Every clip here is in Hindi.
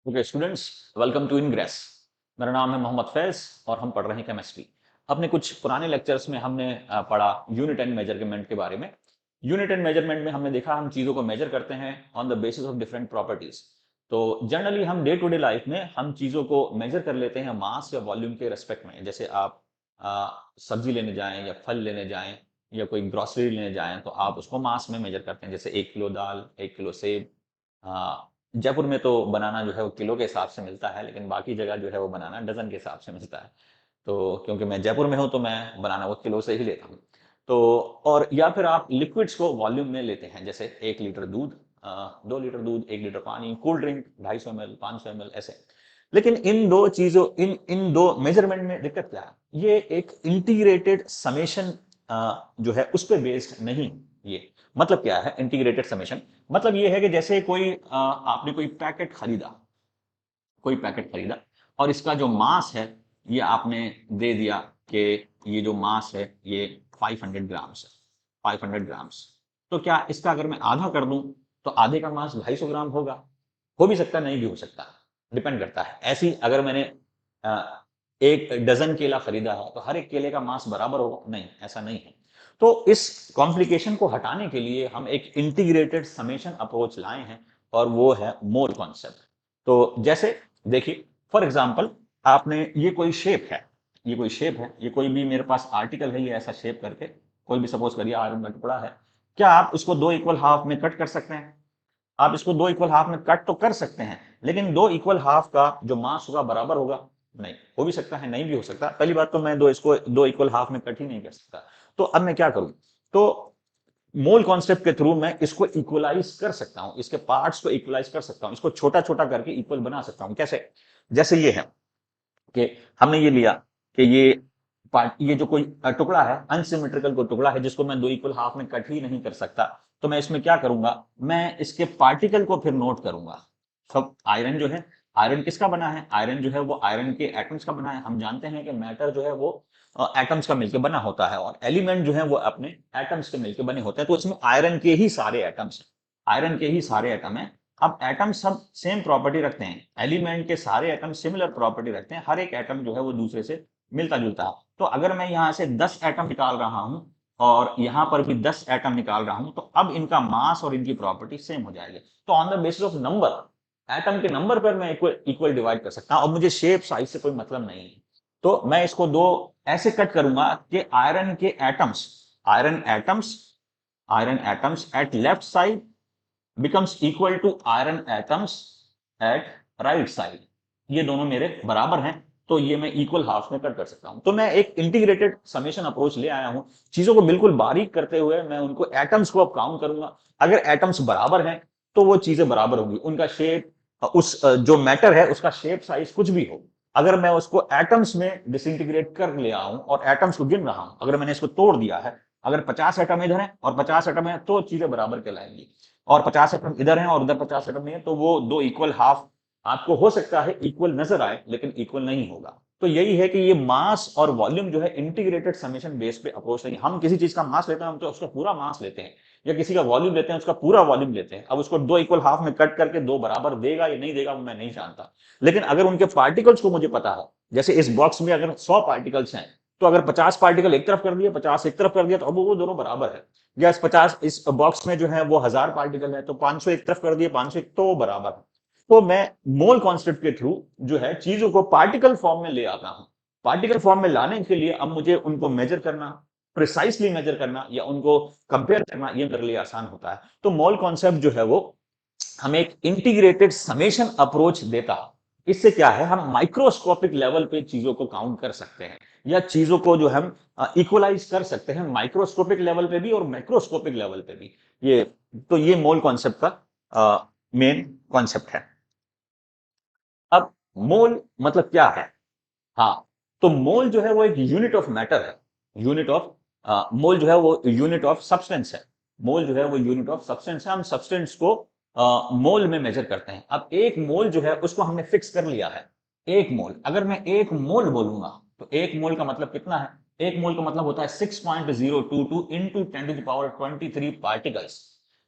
Okay students, welcome to Ingress. मेरा नाम है मोहम्मद फैज और हम पढ़ रहे हैं केमिस्ट्री। अपने कुछ पुराने लेक्चर्स में हमने पढ़ा यूनिट एंड मेजरमेंट के बारे में। यूनिट एंड मेजरमेंट में हमने देखा हम चीज़ों को मेजर करते हैं on the basis of different properties. तो जनरली हम डे टू डे लाइफ में हम चीज़ों को मेजर कर लेते हैं मास या वॉल्यूम के रेस्पेक्ट में। जैसे आप सब्जी लेने जाएं या फल लेने जाएं या कोई ग्रॉसरी लेने जाएं तो आप उसको मास में मेजर करते हैं। जैसे 1 किलो दाल, 1 किलो सेब। जयपुर में तो बनाना जो है वो किलो के हिसाब से मिलता है, लेकिन बाकी जगह जो है वो बनाना डजन के हिसाब से मिलता है। तो क्योंकि मैं जयपुर में हूँ तो मैं बनाना वो किलो से ही लेता हूँ। तो और या फिर आप लिक्विड्स को वॉल्यूम में लेते हैं, जैसे 1 लीटर दूध, 2 लीटर दूध, 1 लीटर पानी, कोल्ड ड्रिंक 250 ml, 500 ml ऐसे। लेकिन इन दो चीजों इन दो मेजरमेंट में दिक्कत क्या है? ये एक इंटीग्रेटेड समेशन जो है उस पर बेस्ड नहीं। ये मतलब क्या है इंटीग्रेटेड समेशन? मतलब ये है कि जैसे आपने कोई पैकेट खरीदा और इसका जो मास है ये आपने दे दिया कि ये जो मास है ये 500 ग्राम्स है, 500 ग्राम्स। तो क्या इसका अगर मैं आधा कर दूं तो आधे का मास 250 ग्राम होगा? हो भी सकता, नहीं भी हो सकता, डिपेंड करता है। ऐसी अगर मैंने एक डजन केला खरीदा है तो हर एक केले का मास बराबर होगा? नहीं, ऐसा नहीं है। तो इस कॉम्प्लिकेशन को हटाने के लिए हम एक इंटीग्रेटेड समेशन अप्रोच लाए हैं और वो है मोल कॉन्सेप्ट। तो जैसे देखिए, फॉर एग्जाम्पल आपने ये कोई भी मेरे पास आर्टिकल है, ये ऐसा शेप करके कोई भी सपोज करिए आयरन का टुकड़ा है। क्या आप इसको दो इक्वल हाफ में कट कर सकते हैं? आप इसको दो इक्वल हाफ में कट तो कर सकते हैं, लेकिन दो इक्वल हाफ का जो मास होगा बराबर होगा? नहीं, हो भी सकता है, नहीं भी हो सकता। पहली बात तो मैं इसको दो इक्वल हाफ में कट ही नहीं कर सकता। तो अब मैं क्या करूं? तो मोल कॉन्सेप्ट के थ्रू मैं इसको इक्वलाइज कर सकता हूं, इसके पार्ट्स को इक्वलाइज कर सकता हूं, इसको छोटा छोटा करके इक्वल बना सकता हूं। कैसे? जैसे ये है कि हमने ये लिया कि ये जो कोई टुकड़ा है, अनसिमेट्रिकल कोई टुकड़ा है जिसको मैं दो इक्वल हाफ में कट ही नहीं कर सकता। तो मैं इसमें क्या करूंगा? मैं इसके पार्टिकल को फिर नोट करूंगा। सब आयरन जो है, आयरन किसका बना है? आयरन जो है वो आयरन के एटम्स का बना है। हम जानते हैं कि मैटर जो है वो एटम्स का मिलकर बना होता है और एलिमेंट जो है वो अपने एटम्स के मिलकर बने होते हैं। तो इसमें आयरन के ही सारे एटम्स हैं, आयरन के ही सारे एटम हैं। अब एटम सब सेम प्रॉपर्टी रखते हैं, एलिमेंट के सारे एटम सिमिलर प्रॉपर्टी रखते हैं, हर एक एटम जो है वो दूसरे से मिलता जुलता है। तो अगर मैं यहां से 10 एटम निकाल रहा हूं और यहां पर भी 10 एटम निकाल रहा हूं, तो अब इनका मास और इनकी प्रॉपर्टी सेम हो जाएगी। तो on the basis of number, atom के नंबर पर मैं इक्वल डिवाइड कर सकता हूं और मुझे शेप साइज से कोई मतलब नहीं है। तो मैं इसको दो ऐसे कट करूंगा कि iron atoms iron atoms at left side becomes equal to iron atoms at right side। ये दोनों मेरे बराबर हैं, तो ये मैं इक्वल हाफ में कट कर सकता हूं। तो मैं एक इंटीग्रेटेड समेशन अप्रोच ले आया हूं, चीजों को बिल्कुल बारीक करते हुए मैं उनको एटम्स को अब काउंट करूंगा। अगर एटम्स बराबर हैं तो वो चीजें बराबर होंगी, उनका शेप, उस जो मैटर है उसका शेप साइज कुछ भी हो। अगर मैं उसको एटम्स में डिसइंटीग्रेट कर ले आऊं और एटम्स को गिन रहा हूं, अगर मैंने इसको तोड़ दिया है, अगर 50 एटम इधर है और 50 एटम है तो चीजें बराबर कहलाएंगी। और 50 एटम इधर हैं और उधर 50 एटम नहीं है तो वो दो इक्वल हाफ आपको हो सकता है इक्वल नजर आए, लेकिन इक्वल नहीं होगा। तो यही है कि ये मास और वॉल्यूम जो है इंटीग्रेटेड समेशन बेस पे अप्रोच नहीं। हम किसी चीज का मास लेते हैं, हम तो उसका पूरा मास लेते हैं, या किसी का वॉल्यूम लेते हैं उसका पूरा वॉल्यूम लेते हैं। अब उसको दो इक्वल हाफ में कट करके दो बराबर देगा या नहीं देगा वो मैं नहीं जानता, लेकिन अगर उनके पार्टिकल्स को मुझे पता है, जैसे इस बॉक्स में अगर 100 पार्टिकल्स हैं, तो अगर 50 पार्टिकल एक तरफ कर दिया, 50 एक तरफ कर दिया, तो अब वो दोनों बराबर है। या इस बॉक्स में जो है वो 1000 पार्टिकल है, तो 500 एक तरफ कर दिए, 500 तो बराबर है। तो मैं मोल कॉन्सेप्ट के थ्रू जो है चीजों को पार्टिकल फॉर्म में ले आता हूं। पार्टिकल फॉर्म में लाने के लिए अब मुझे उनको मेजर करना, प्रिसाइसली मेजर करना या उनको कंपेयर करना, ये मेरे लिए आसान होता है। तो मोल कॉन्सेप्ट जो है वो हमें एक इंटीग्रेटेड समेशन अप्रोच देता है। इससे क्या है, हम माइक्रोस्कोपिक लेवल पे चीजों को काउंट कर सकते हैं या चीजों को जो हम इक्वलाइज कर सकते हैं, माइक्रोस्कोपिक लेवल पे भी और मैक्रोस्कोपिक लेवल पे भी। ये तो ये मोल कॉन्सेप्ट का मेन कॉन्सेप्ट है। अब मोल मतलब क्या है? हाँ, तो मोल जो है वो एक यूनिट ऑफ मैटर है, यूनिट ऑफ मोल जो है वो यूनिट ऑफ सब्सटेंस है। मोल जो है वो यूनिट ऑफ सब्सटेंस है। हम सब्सटेंस को मोल में मेजर करते हैं। अब एक मोल जो है उसको हमने फिक्स कर लिया है। एक मोल, अगर मैं एक मोल बोलूंगा तो एक मोल का मतलब कितना है? एक मोल का मतलब होता है 6.022 into 10 to the power 23 particles.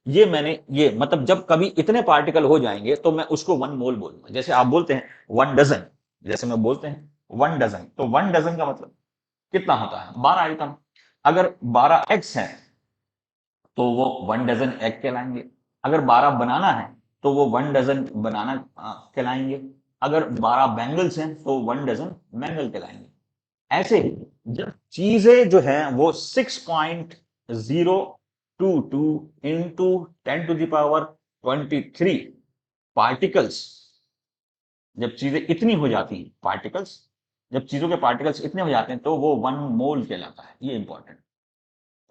ये मैंने ये मतलब जब कभी इतने पार्टिकल हो जाएंगे तो मैं उसको 1 मोल बोलूंगा। जैसे आप बोलते हैं 1 डजन, जैसे मैं बोलते हैं 1 डजन, तो 1 डजन का मतलब कितना होता है? 12 आइटम। अगर 12 एग्स हैं तो वो 1 डजन एग कहलाएंगे। अगर 12 बनाना है तो वो 1 डजन बनाना कहलाएंगे। अगर 12 बैंगल्स हैं तो 1 डजन बैंगल कहलाएंगे। ऐसे ही जब चीजें जो हैं वो 6.022 इंटू 10⁻23 पार्टिकल्स, जब चीजें इतनी हो जाती हैं, पार्टिकल्स, जब चीजों के पार्टिकल्स इतने हो जाते हैं तो वो 1 मोल कहलाता है। ये इंपॉर्टेंट।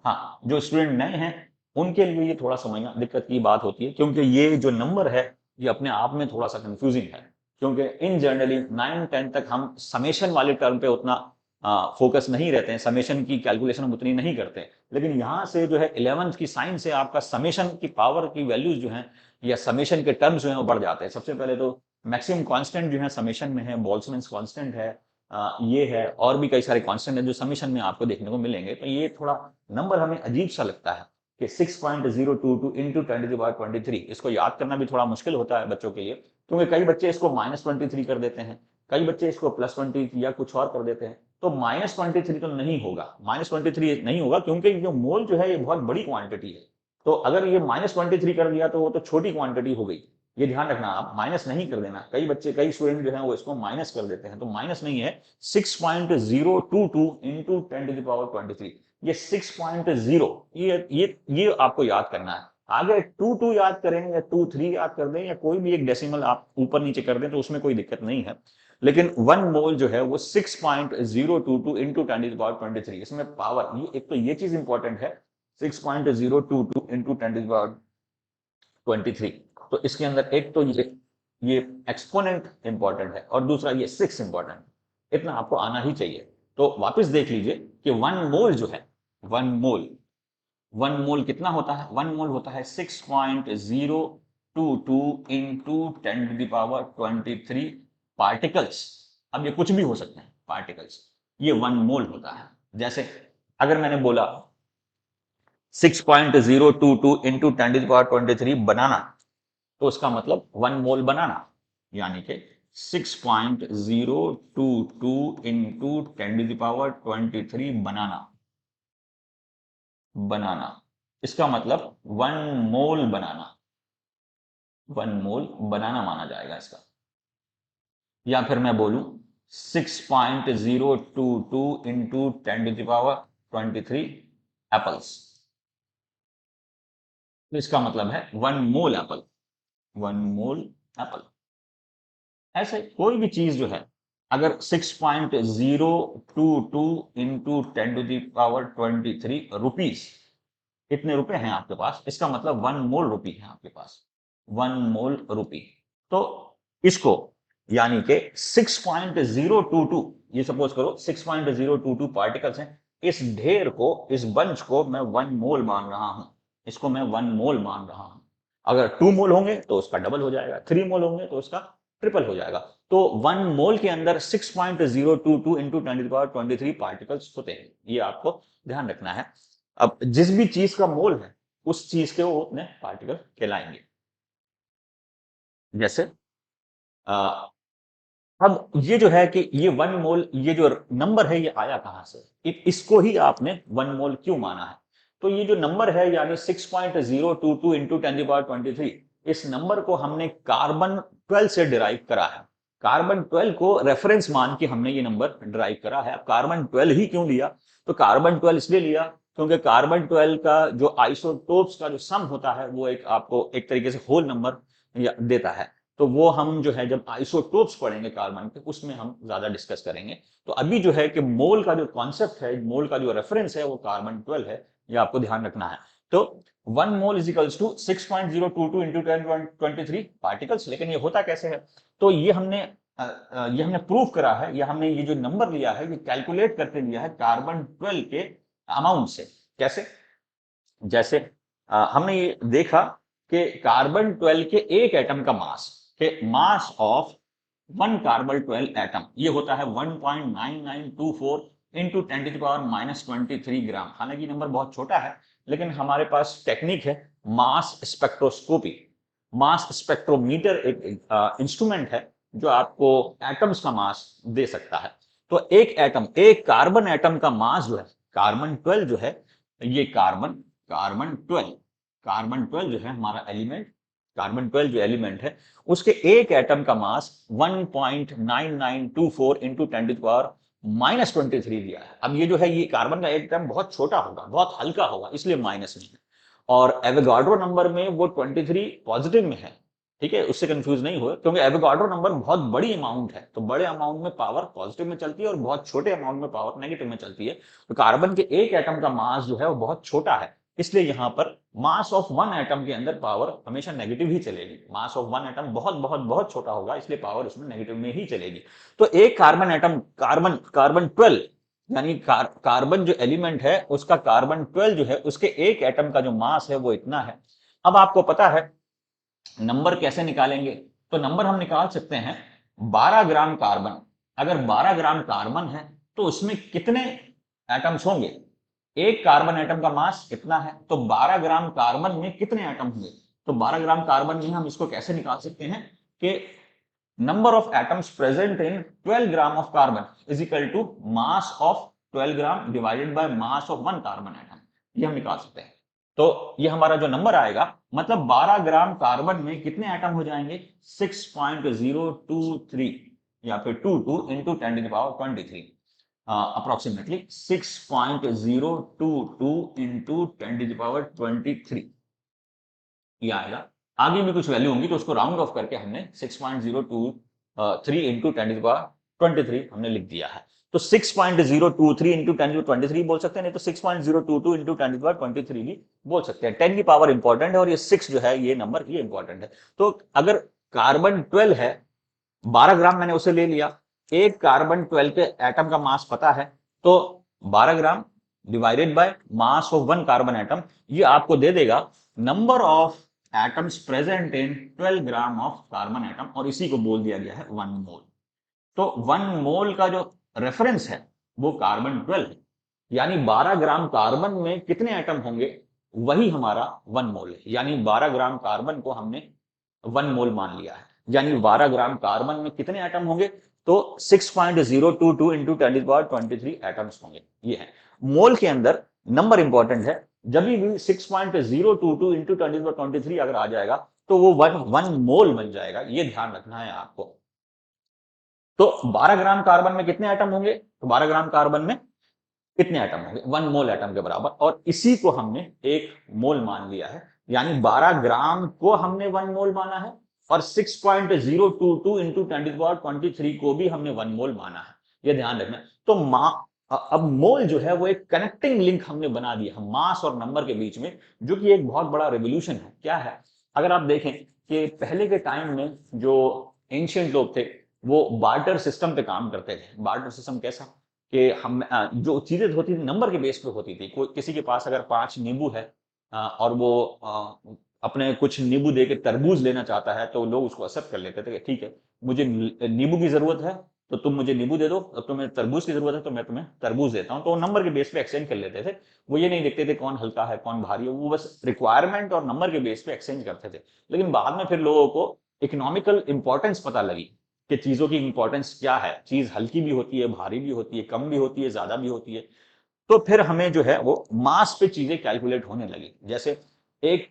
हाँ, जो स्टूडेंट नए हैं उनके लिए ये थोड़ा समझना दिक्कत की बात होती है, क्योंकि ये जो नंबर है ये अपने आप में थोड़ा सा कंफ्यूजिंग है। क्योंकि इन जनरली 9-10 तक हम समेशन वाले टर्म पे उतना फोकस नहीं रहते हैं, समेशन की कैलकुलेशन हम उतनी नहीं करते। लेकिन यहाँ से जो है 11th की साइंस से आपका समेशन की पावर की वैल्यूज जो है या समेशन के टर्म्स जो है वो बढ़ जाते हैं। सबसे पहले तो मैक्सिमम कांस्टेंट जो है समेशन में है, बोल्ट्जमैन कांस्टेंट है, ये है, और भी कई सारे कांस्टेंट है जो समेशन में आपको देखने को मिलेंगे। तो ये थोड़ा नंबर हमें अजीब सा लगता है कि 6.022 इंटू 10⁻23, इसको याद करना भी थोड़ा मुश्किल होता है बच्चों के लिए, क्योंकि कई बच्चे इसको -23 कर देते हैं, कई बच्चे इसको +20 या कुछ और कर देते हैं। तो -23 तो नहीं होगा, -23 नहीं होगा, क्योंकि जो मोल जो है ये बहुत बड़ी क्वांटिटी है। तो अगर ये -23 कर दिया तो वो तो छोटी क्वांटिटी हो गई। ये ध्यान रखना, आप माइनस नहीं कर देना। कई बच्चे, कई स्टूडेंट जो है वो इसको माइनस कर देते हैं, तो माइनस नहीं है। 6.022 इंटू 10⁻23, ये 6.0, ये आपको याद करना है। आगे 22 याद करें या 23 याद कर दें या कोई भी एक डेसिमल आप ऊपर नीचे कर दें तो उसमें कोई दिक्कत नहीं है। लेकिन 1 मोल जो है वो 6.022 इंटू 10⁻23, इसमें पावर, ये एक तो ये चीज इंपॉर्टेंट है, 6.022 इंटू 10⁻23। तो इसके अंदर एक तो ये एक्सपोनेंट इंपॉर्टेंट है और दूसरा ये 6 इंपॉर्टेंट, इतना आपको आना ही चाहिए। तो वापस देख लीजिए कि 1 मोल जो है, 1 मोल, 1 मोल कितना होता है? 1 मोल होता है 6.022 इंटू 10⁻23 पार्टिकल्स। अब ये कुछ भी हो सकते हैं पार्टिकल्स, ये 1 मोल होता है। जैसे अगर मैंने बोला 6.022 इंटू 10⁻23 बनाना, तो उसका मतलब 1 मोल बनाना, यानी कि 6.022 इंटू 10⁻23 बनाना, बनाना, इसका मतलब 1 मोल बनाना, 1 मोल बनाना माना जाएगा इसका। या फिर मैं बोलूं 6.022 इंटू 10⁻23 एप्पल्स, तो इसका मतलब है 1 मोल एप्पल, 1 मोल एप्पल। ऐसे कोई भी चीज जो है, अगर 6.022 इंटू 10⁻23 रुपीज, इतने रुपए हैं आपके पास, इसका मतलब 1 मोल रुपी है आपके पास, 1 मोल रुपी। तो इसको, यानी कि 6.022, ये सपोज करो 6.022 पार्टिकल्स हैं, इस ढेर को, इस बंच को मैं 1 मोल मान रहा हूं, इसको मैं 1 मोल मान रहा हूं। अगर 2 मोल होंगे तो उसका डबल हो जाएगा, 3 मोल होंगे तो उसका ट्रिपल हो जाएगा। तो 1 मोल के अंदर 6.022 इंटू 10⁻23 पार्टिकल्स होते हैं, ये आपको ध्यान रखना है। अब जिस भी चीज का मोल है उस चीज के वो उतने पार्टिकल कहलाएंगे। जैसे अब ये जो है कि ये 1 मोल, ये जो नंबर है ये आया कहां से, इसको ही आपने 1 मोल क्यों माना है? तो ये जो नंबर है यानी 6.022 इंटू 10⁻23, इस नंबर को हमने कार्बन 12 से डिराइव करा है। कार्बन 12 को रेफरेंस मान के हमने ये नंबर डिराइव करा है। कार्बन 12 ही क्यों लिया? तो कार्बन 12 इसलिए लिया क्योंकि कार्बन 12 का जो आइसोटोप्स का जो सम होता है वो एक आपको एक तरीके से होल नंबर देता है। तो वो हम जो है जब आइसोटोप्स पढ़ेंगे कार्बन के, उसमें हम ज्यादा डिस्कस करेंगे। तो अभी जो है कि मोल का जो कॉन्सेप्ट है, मोल का जो रेफरेंस है वो कार्बन 12 है, ये आपको ध्यान रखना है। तो 1 mole is equals to 6.022 into 10⁻23 particles. लेकिन ये होता कैसे है? तो ये हमने प्रूव करा है, या हमने ये जो नंबर लिया है ये कैलकुलेट करके लिया है कार्बन 12 के अमाउंट से। कैसे? जैसे हमने ये देखा कि कार्बन 12 के एक एटम का मास, के मास ऑफ 1 कार्बन 12 एटम, ये होता है 1.9924 इंटू 10⁻⁻23 ग्राम। हालांकि नंबर बहुत छोटा है, लेकिन हमारे पास टेक्निक है मास स्पेक्ट्रोस्कोपी। मास स्पेक्ट्रोमीटर एक इंस्ट्रूमेंट है जो आपको एटम्स का मास दे सकता है। तो एक एटम, एक कार्बन एटम का मास जो है, कार्बन 12 जो है, ये कार्बन 12 जो है हमारा एलिमेंट, कार्बन 12 जो एलिमेंट है, उसके एक एटम का मास 1.9924 इंटू 10⁻⁻23 दिया है। अब ये जो है, ये कार्बन का एक एटम बहुत छोटा होगा, बहुत हल्का होगा, इसलिए माइनस में है। और एवोगाड्रो नंबर में वो 23 पॉजिटिव में है, ठीक है, उससे कंफ्यूज नहीं हुए, क्योंकि एवोगाड्रो नंबर बहुत बड़ी अमाउंट है, तो बड़े अमाउंट में पावर पॉजिटिव में चलती है और बहुत छोटे अमाउंट में पावर नेगेटिव में चलती है। तो कार्बन के एक एटम का मास जो है वो बहुत छोटा है, इसलिए यहां पर मास ऑफ वन एटम के अंदर पावर हमेशा नेगेटिव ही चलेगी। मास ऑफ वन एटम बहुत बहुत बहुत छोटा होगा, इसलिए पावर उसमें नेगेटिव में ही चलेगी। तो एक कार्बन एटम, कार्बन 12 यानी कार्बन जो एलिमेंट है उसका कार्बन 12 जो है, उसके एक एटम का जो मास है वो इतना है। अब आपको पता है नंबर कैसे निकालेंगे? तो नंबर हम निकाल सकते हैं 12 ग्राम कार्बन। अगर 12 ग्राम कार्बन है तो उसमें कितने एटम्स होंगे? एक कार्बन एटम का मास कितना है, तो 12 ग्राम कार्बन में कितने एटम होंगे? तो 12 ग्राम कार्बन में हम इसको कैसे निकाल सकते हैं कि number of atoms present in 12 gram of carbon is equal to mass of 12 gram divided by mass of one carbon atom, ये हम निकाल सकते हैं। तो ये हमारा जो नंबर आएगा, मतलब 12 ग्राम कार्बन में कितने एटम हो जाएंगे? 6.023 या फिर 22 इंटू 10⁻23, अप्रोक्सीमेटली 6.022 इंटू 10⁻23 ये आएगा। आगे भी कुछ वैल्यू होंगी तो उसको राउंड ऑफ करके हमने 6.023 इंटू 10⁻23 हमने लिख दिया है। तो 6.023 इंटू 10⁻23 बोल सकते हैं, नहीं तो 6.022 इंटू 10⁻23 भी बोल सकते हैं। 10 की पावर इंपॉर्टेंट है और ये 6 जो है, ये नंबर ये इंपॉर्टेंट है। तो अगर कार्बन 12 है, 12 ग्राम मैंने उसे ले लिया, एक कार्बन 12 के एटम का मास पता है, तो 12 gram divided by mass of one carbon atom, ये आपको दे देगा number of atoms present in 12 gram of carbon atom, और इसी को बोल दिया गया है 1 मोल। तो 1 मोल का जो रेफरेंस है वो कार्बन 12 है, यानी 12 ग्राम कार्बन में कितने एटम होंगे वही हमारा 1 मोल है। यानी 12 ग्राम कार्बन को हमने 1 मोल मान लिया है, यानी 12 ग्राम कार्बन में कितने एटम होंगे? तो 6.022 इंटू 10⁻23 एटम्स होंगे, ये है। मोल के अंदर नंबर इंपॉर्टेंट है, जब भी 6.022 इंटू 10⁻23 अगर आ जाएगा तो वो 1 मोल बन जाएगा, ये ध्यान रखना है आपको। तो 12 ग्राम कार्बन में कितने एटम होंगे? तो 12 ग्राम कार्बन में कितने एटम होंगे? 1 मोल एटम के बराबर, और इसी को हमने 1 मोल मान लिया है, यानी 12 ग्राम को हमने 1 मोल माना है और 6.022 इंटू 10⁻23 को भी हमने 1 मोल माना है, ये ध्यान रखना। तो अब मोल जो है वो एक कनेक्टिंग लिंक हमने बना दिया है मास और नंबर के बीच में, जो कि एक बहुत बड़ा रेवोल्यूशन है। क्या है? अगर आप देखें कि पहले के टाइम में जो एंशियंट लोग थे वो बार्टर सिस्टम पे काम करते थे। बार्टर सिस्टम कैसा कि हम जो चीजें होती थी नंबर के बेस पे होती थी। कोई किसी के पास अगर 5 नींबू है और वो अपने कुछ नींबू देके तरबूज लेना चाहता है, तो लोग उसको एक्सेप्ट कर लेते थे कि ठीक है, मुझे नींबू की जरूरत है तो तुम मुझे नींबू दे दो, अब तुम्हें तरबूज की जरूरत है तो मैं तुम्हें तरबूज देता हूं। तो नंबर के बेस पे एक्सचेंज कर लेते थे। वो ये नहीं देखते थे कौन हल्का है कौन भारी है, वो बस रिक्वायरमेंट और नंबर के बेस पे एक्सचेंज करते थे। लेकिन बाद में फिर लोगों को इकोनॉमिकल इंपॉर्टेंस पता लगी कि चीजों की इंपॉर्टेंस क्या है, चीज हल्की भी होती है, भारी भी होती है, कम भी होती है, ज्यादा भी होती है। तो फिर हमें जो है वो मास पे चीजें कैलकुलेट होने लगी। जैसे एक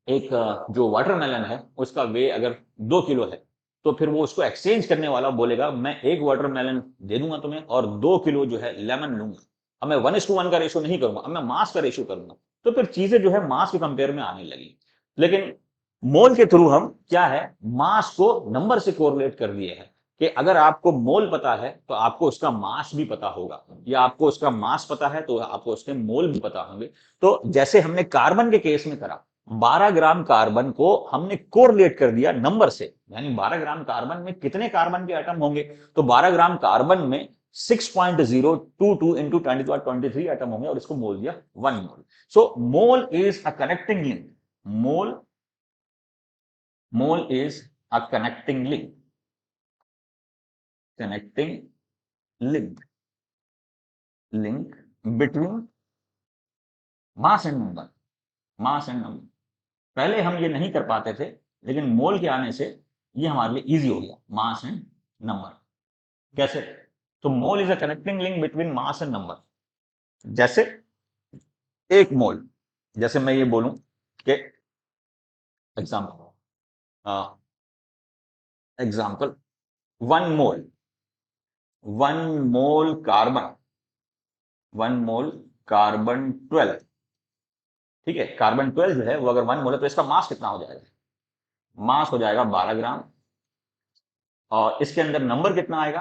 एक जो वाटरमेलन है उसका वे अगर 2 किलो है, तो फिर वो उसको एक्सचेंज करने वाला बोलेगा मैं एक वाटरमेलन दे दूंगा तुम्हें और 2 किलो जो है लेमन लूंगा। अब मैं 1:1 का रेशियो नहीं करूंगा, अब मैं मास का रेशियो करूंगा। तो फिर चीजें जो है मास के कंपेयर में आने लगी। लेकिन मोल के थ्रू हम क्या है, मास को नंबर से कोरिलेट कर दिए हैं कि अगर आपको मोल पता है तो आपको उसका मास भी पता होगा, या आपको उसका मास पता है तो आपको उसके मोल भी पता होंगे। तो जैसे हमने कार्बन के केस में करा, 12 ग्राम कार्बन को हमने कोरिलेट कर दिया नंबर से, यानी 12 ग्राम कार्बन में कितने कार्बन के एटम होंगे? तो 12 ग्राम कार्बन में 6.022 इंटू 10⁻23 एटम होंगे और इसको बोल दिया 1 mole. So mole is a connecting link. Mole is a connecting link, connecting link between mass and number, mass and number। पहले हम ये नहीं कर पाते थे, लेकिन मोल के आने से ये हमारे लिए इजी हो गया, मास एंड नंबर। कैसे? तो मोल is a connecting link between mass and number. जैसे एक मोल, जैसे मैं ये बोलूं कि एग्जाम्पल 1 मोल, 1 मोल कार्बन, 1 मोल कार्बन 12, ठीक है, कार्बन 12 जो है वो अगर 1 मोल है तो इसका मास कितना हो जाएगा? मास हो जाएगा 12 ग्राम। और इसके अंदर नंबर कितना आएगा?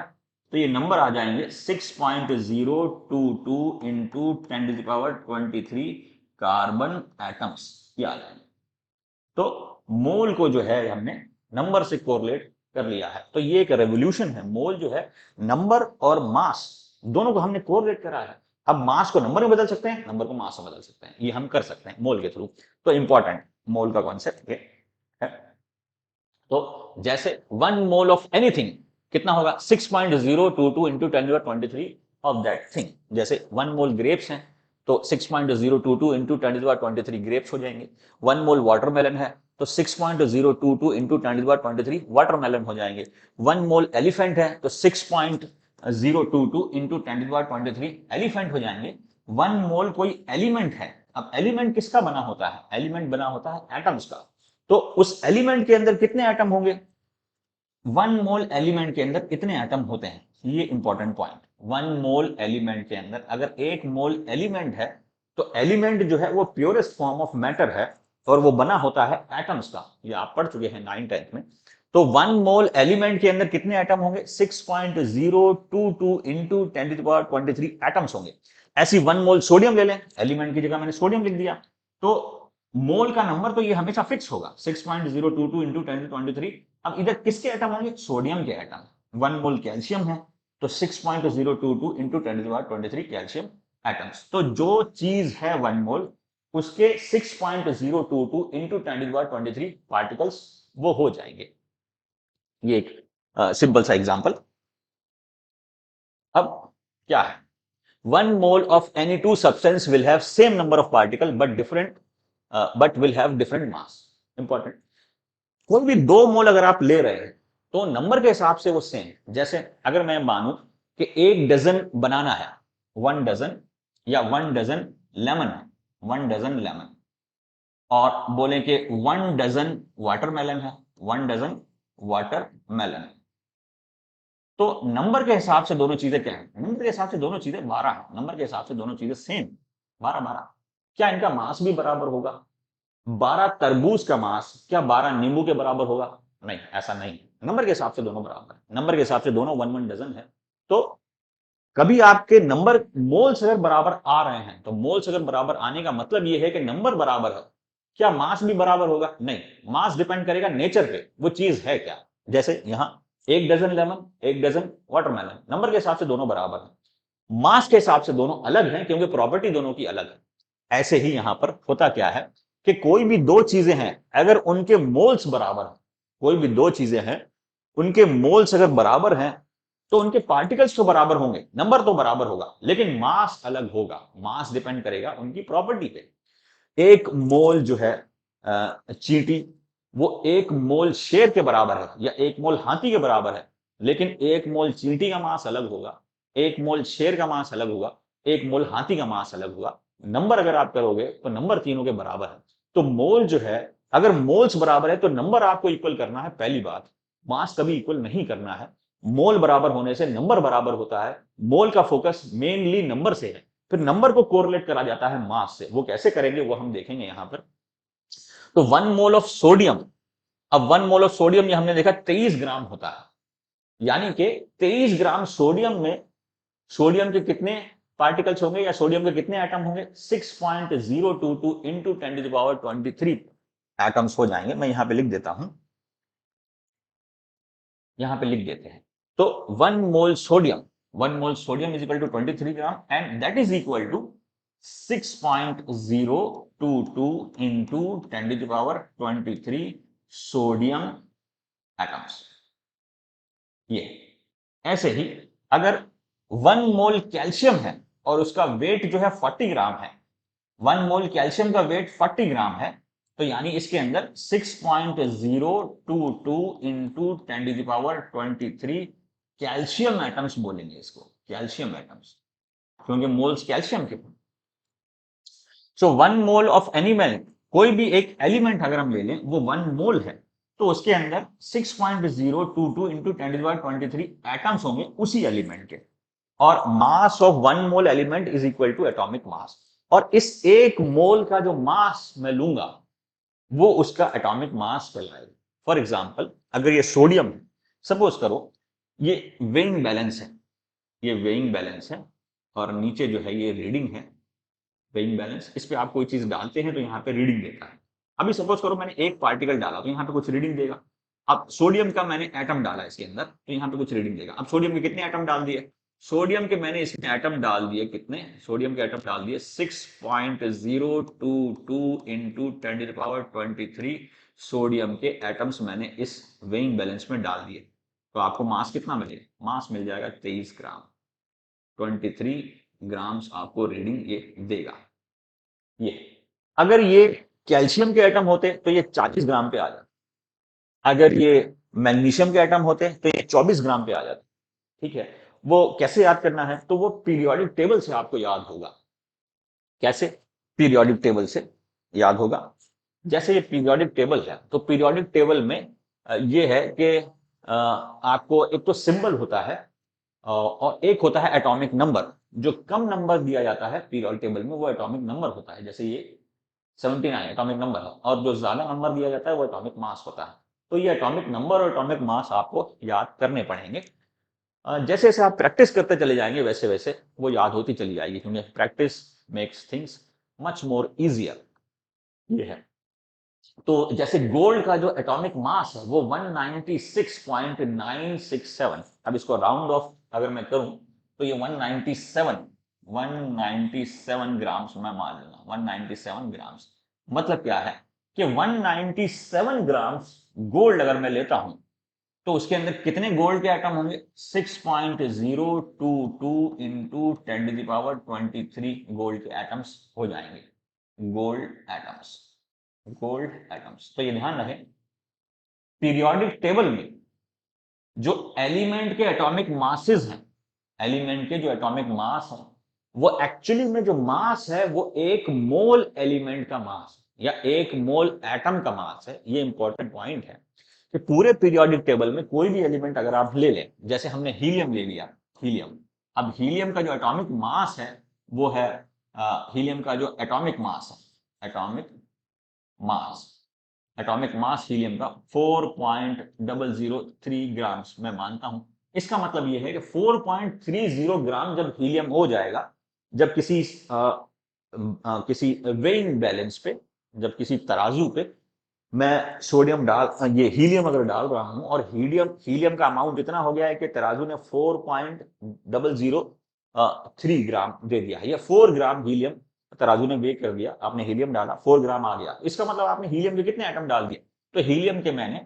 तो ये नंबर आ जाएंगे 6.022 इंटू 10⁻23 कार्बन एटम्स, ये आ जाएंगे। तो मोल को जो है हमने नंबर से कोरिलेट कर लिया है। तो ये एक रेवोल्यूशन है। मोल जो है नंबर और मास दोनों को हमने कोरिलेट करा है। अब मास को नंबर में बदल सकते हैं, नंबर को मास में बदल सकते हैं, ये हम कर सकते हैं मोल के थ्रू। तो इंपॉर्टेंट मोल का कॉन्सेप्ट ये है। तो जैसे 1 मोल ऑफ एनीथिंग कितना होगा? 6.022 इंटू 10⁻23 ऑफ दैट थिंग। जैसे 1 मोल ग्रेप्स हैं तो 6.022 इंटू 10⁻23 ग्रेप्स हो जाएंगे। 1 मोल वाटरमेलन है तो 6.022 इंटू 10⁻23 वाटरमेलन हो जाएंगे। 1 मोल एलिफेंट है तो 6.022 इंटू 10⁻23 एलिफेंट हो जाएंगे। 1 मोल कोई एलिमेंट है। अब एलिमेंट किसका बना होता है? एलिमेंट बना होता है एटम्स का। तो उस एलिमेंट के अंदर कितने एटम होंगे? 1 मोल एलिमेंट के अंदर कितने एटम होते हैं? ये इंपॉर्टेंट पॉइंट। 1 मोल एलिमेंट के अंदर अगर 1 मोल एलिमेंट है तो एलिमेंट जो है वो प्योरेस्ट फॉर्म ऑफ मैटर है और वो बना होता है एटम्स का। ये आप पढ़ चुके हैं 9th-10th में। तो 1 मोल एलिमेंट के अंदर कितने एटम होंगे? 6.022 इंटू 10⁻23 एटम्स होंगे। ऐसी 1 मोल सोडियम ले लें, एलिमेंट की जगह मैंने सोडियम लिख दिया, तो मोल का नंबर तो ये हमेशा फिक्स होगा 6.022 इंटू 10⁻23। अब इधर किसके एटम होंगे? सोडियम के एटम। 1 मोल कैल्शियम है तो 6.022 इंटू 10⁻23 कैल्शियम एटम्स। तो जो चीज है 1 मोल उसके 6.022 इंटू 10⁻23 पार्टिकल्स वो हो जाएंगे। ये एक सिंपल सा एग्जांपल। अब क्या है? 1 mole of any two substance will have same number of particle but will have different mass. Important. कोई भी 2 मोल अगर आप ले रहे हैं तो नंबर के हिसाब से वो सेम। जैसे अगर मैं मानूं कि 1 डजन बनाना है, 1 डजन, या 1 डजन लेमन है, 1 डजन लेमन, और बोले कि 1 डजन वाटरमेलन है, 1 डजन वाटरमेलन, तो नंबर के हिसाब से दोनों चीजें क्या है? नंबर के हिसाब से दोनों चीजें 12 है। नंबर के हिसाब से दोनों चीजें सेम 12-12। क्या इनका मास भी बराबर होगा? 12 तरबूज का मास क्या 12 नींबू के बराबर होगा? नहीं, ऐसा नहीं। नंबर के हिसाब से दोनों बराबर है। नंबर के हिसाब से दोनों 1 डजन है। तो कभी आपके नंबर मोल्स अगर बराबर आ रहे हैं तो मोल्स अगर बराबर आने का मतलब यह है कि नंबर बराबर है। क्या मास भी बराबर होगा? नहीं, मास डिपेंड करेगा नेचर पे, वो चीज है क्या। जैसे यहां 1 dozen lemon, 1 dozen watermelon, number के हिसाब से दोनों बराबर है, मास के हिसाब से दोनों अलग हैं क्योंकि प्रॉपर्टी दोनों की अलग है। ऐसे ही यहां पर होता क्या है कि कोई भी 2 चीजें हैं अगर उनके मोल्स बराबर हैं, कोई भी 2 चीजें हैं उनके मोल्स अगर बराबर हैं तो उनके पार्टिकल्स तो बराबर होंगे, नंबर तो बराबर होगा, लेकिन मास अलग होगा। मास डिपेंड करेगा उनकी प्रॉपर्टी पे। 1 मोल जो है चींटी, वो 1 मोल शेर के बराबर है या 1 मोल हाथी के बराबर है, लेकिन 1 मोल चींटी का मास अलग होगा, 1 मोल शेर का मास अलग होगा, 1 मोल हाथी का मास अलग होगा। नंबर अगर आप करोगे तो नंबर तीनों के बराबर है। तो मोल जो है, अगर मोल्स बराबर है तो नंबर आपको इक्वल करना है, पहली बात। मास कभी इक्वल नहीं करना है। मोल बराबर होने से नंबर बराबर होता है। मोल का फोकस मेनली नंबर से है, फिर नंबर को कोरिलेट करा जाता है मास से। वो कैसे करेंगे वो हम देखेंगे यहां पर। तो 1 मोल ऑफ सोडियम, अब 1 मोल ऑफ सोडियम ये हमने देखा 23 ग्राम होता है, यानी कि 23 ग्राम सोडियम में सोडियम के कितने पार्टिकल्स होंगे या सोडियम के कितने एटम होंगे? 6.022 इंटू 10⁻23 एटम्स हो जाएंगे। मैं यहां पे लिख देता हूं, यहां पे लिख देते हैं। तो 1 mole sodium, 1 mole sodium is equal to 23 gram and that is equal to 6.022 into 10⁻23 sodium atoms. ये ऐसे ही अगर 1 मोल कैल्शियम है और उसका वेट जो है 40 ग्राम है, 1 मोल कैल्शियम का वेट 40 ग्राम है, तो यानी इसके अंदर 6.022 इंटू 10⁻23 कैल्शियम एटम्स बोलेंगे इसको, कैल्शियम एटम्स, क्योंकि मोल्स कैल्शियम के। सो 1 मोल ऑफ एनिमल, कोई भी एक एलिमेंट अगर हम ले लें वो 1 मोल है, तो उसके अंदर 6.022 इंटू 10⁻23 एटम्स होंगे उसी एलिमेंट के, और mass of 1 mole element is equal to atomic mass. और इस एक मोल का जो मास मैं लूंगा वो उसका एटॉमिक मास कहलाएगा। फॉर एग्जाम्पल, अगर ये सोडियम है, सपोज करो ये वेइंग बैलेंस है, ये वेइंग बैलेंस है, और नीचे जो है ये रीडिंग है, वेइंग बैलेंस। इस पे आप कोई चीज डालते हैं तो यहाँ पे रीडिंग देता है। अभी सपोज करो मैंने एक पार्टिकल डाला तो यहाँ पे कुछ रीडिंग देगा। अब सोडियम का मैंने एटम डाला इसके अंदर तो यहाँ पे कुछ रीडिंग देगा। अब सोडियम के कितने एटम डाल दिए, सोडियम के मैंने इसमें एटम डाल दिए, कितने, सोडियम के एटम डाल दिए 6.022 इंटू 10⁻23 सोडियम के एटम्स मैंने इस वेइंग बैलेंस में डाल दिए। तो आपको मास कितना मिलेगा, मास मिल जाएगा 23 ग्राम, 23 ग्राम्स आपको रीडिंग ये देगा। ये अगर ये कैल्शियम के एटम होते तो ये 40 ग्राम पे आ जाते, अगर ये मैग्नीशियम के एटम होते तो ये 24 ग्राम पे आ जाते। ठीक है, वो कैसे याद करना है, तो वो पीरियोडिक टेबल से आपको याद होगा। कैसे, पीरियोडिक टेबल से याद होगा। जैसे ये पीरियोडिक टेबल है, तो पीरियोडिक टेबल में ये है कि आपको एक तो सिंबल होता है, और एक होता है एटॉमिक नंबर। जो कम नंबर दिया जाता है पीरियोडिक टेबल में वो एटॉमिक नंबर होता है, जैसे ये 79 एटॉमिक नंबर है, और जो ज्यादा नंबर दिया जाता है वो एटॉमिक मास होता है। तो ये एटॉमिक नंबर और एटॉमिक मास आपको याद करने पड़ेंगे। जैसे जैसे आप प्रैक्टिस करते चले जाएंगे वैसे वैसे वो याद होती चली जाएगी, क्योंकि practice makes things much more easier. ये है। तो जैसे गोल्ड का जो एटॉमिक मास है वो 196.967, अब इसको राउंड ऑफ अगर मैं करूं तो ये 197 ग्राम्स मैं मान लूंगा, 197 ग्राम्स। मतलब क्या है कि 197 ग्राम्स गोल्ड अगर मैं लेता हूं तो उसके अंदर कितने गोल्ड के एटम होंगे, 6.022 इंटू 10⁻23 गोल्ड के एटम्स हो जाएंगे, गोल्ड एटम्स, गोल्ड एटम्स। तो ये ध्यान रखें, पीरियोडिक टेबल में जो एलिमेंट के एटॉमिक मासेस हैं, एलिमेंट के जो एटॉमिक मास है वो एक्चुअली में जो मास है वो एक मोल एलिमेंट का मास या एक मोल एटम का मास है। ये इंपॉर्टेंट पॉइंट है कि पूरे पीरियोडिक टेबल में कोई भी एलिमेंट अगर आप ले लें, जैसे हमने हीलियम ले लिया, हीलियम, अब हीलियम का जो एटॉमिक मास है वो है, हीलियम का जो एटॉमिक मास है, एटॉमिक मास, एटॉमिक मास हीलियम का 4.003 ग्राम्स मैं मानता हूं। इसका मतलब यह है कि 4.30 ग्राम जब हीलियम हो जाएगा, जब किसी वेइंग बैलेंस पे, जब किसी तराजू पे मैं सोडियम डाल ये हीलियम अगर डाल रहा हूं और हीलियम का अमाउंट इतना हो गया है कि तराजू ने 4.003 ग्राम दे दिया है, या 4 ग्राम हीलियम तराजू ने वेट कर दिया, आपने हीलियम डाला 4 ग्राम आ गया, इसका मतलब आपने हीलियम के कितने एटम डाल दिए, तो हीलियम के मैंने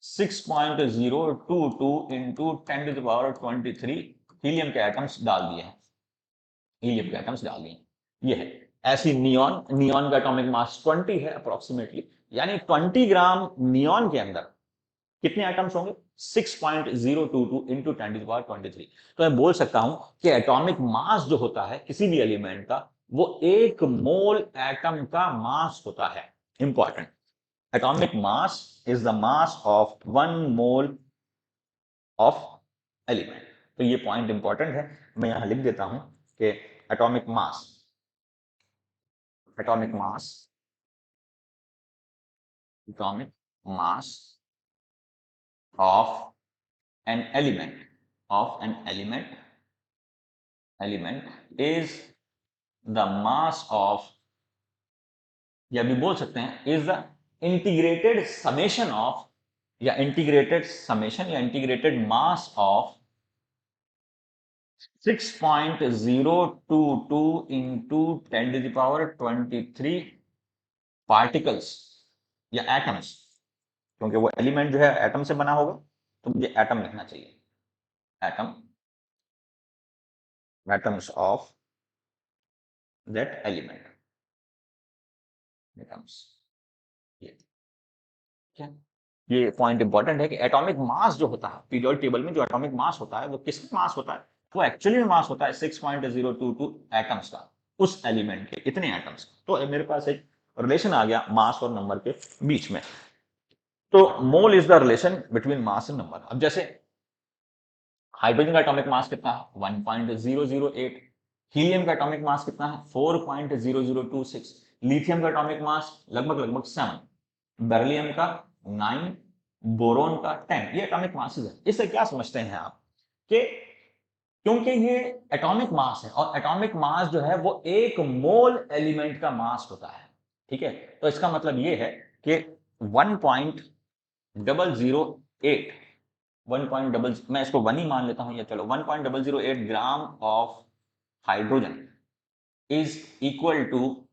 6.022 इंटू 10⁻23 हीलियम के एटम्स डाल दिए हैं, हीलियम के एटम्स डाल दिए। ये है। ऐसी नियॉन, नियॉन का एटॉमिक मास 20 है अप्रोक्सीमेटली, यानी 20 ग्राम नियॉन के अंदर कितने एटम्स होंगे, 6.022 इंटू 10⁻23। तो मैं बोल सकता हूं कि एटॉमिक मास जो होता है किसी भी एलिमेंट का वो एक मोल एटम का मास होता है। Important, atomic mass is the mass of 1 mole of element. तो ये पॉइंट इंपॉर्टेंट है, मैं यहां लिख देता हूं कि atomic mass, atomic mass, atomic mass of an element, of an element, element is the mass of, या भी बोल सकते हैं is the integrated summation of, या इंटीग्रेटेड समेशन या integrated mass of 6.022 into 10⁻23 particles या एटम्स, क्योंकि वो एलिमेंट जो है एटम से बना होगा तो मुझे एटम लिखना चाहिए, atom, atoms of that element, atoms. ये क्या, ये पॉइंट इंपॉर्टेंट है कि एटॉमिक मास जो होता है पीरियोडिक टेबल में, जो एटॉमिक मास होता है वो किसका मास होता है, वो एक्चुअली में मास होता है 6.022 एटम्स का, उस एलिमेंट के इतने एटम्स का। तो मेरे पास एक रिलेशन आ गया मास और नंबर के बीच में। तो mole is the relation between mass and number. अब जैसे हाइड्रोजन का एटॉमिक मास कितना है 1.008, हीलियम का एटॉमिक मास कितना है 4.0026, लिथियम का एटॉमिक मास लगभग 7, बेरिलियम का 9, बोरोन का 10। ये एटॉमिक मासेस है। इससे क्या समझते हैं आप कि क्योंकि ये एटॉमिक मास है और एटॉमिक मास जो है वो एक मोल एलिमेंट का मास होता है, ठीक है। तो इसका मतलब ये है कि 1.008 मैं इसको 1 ही मान लेता हूं, या चलो 1.008 gram of hydrogen is equal to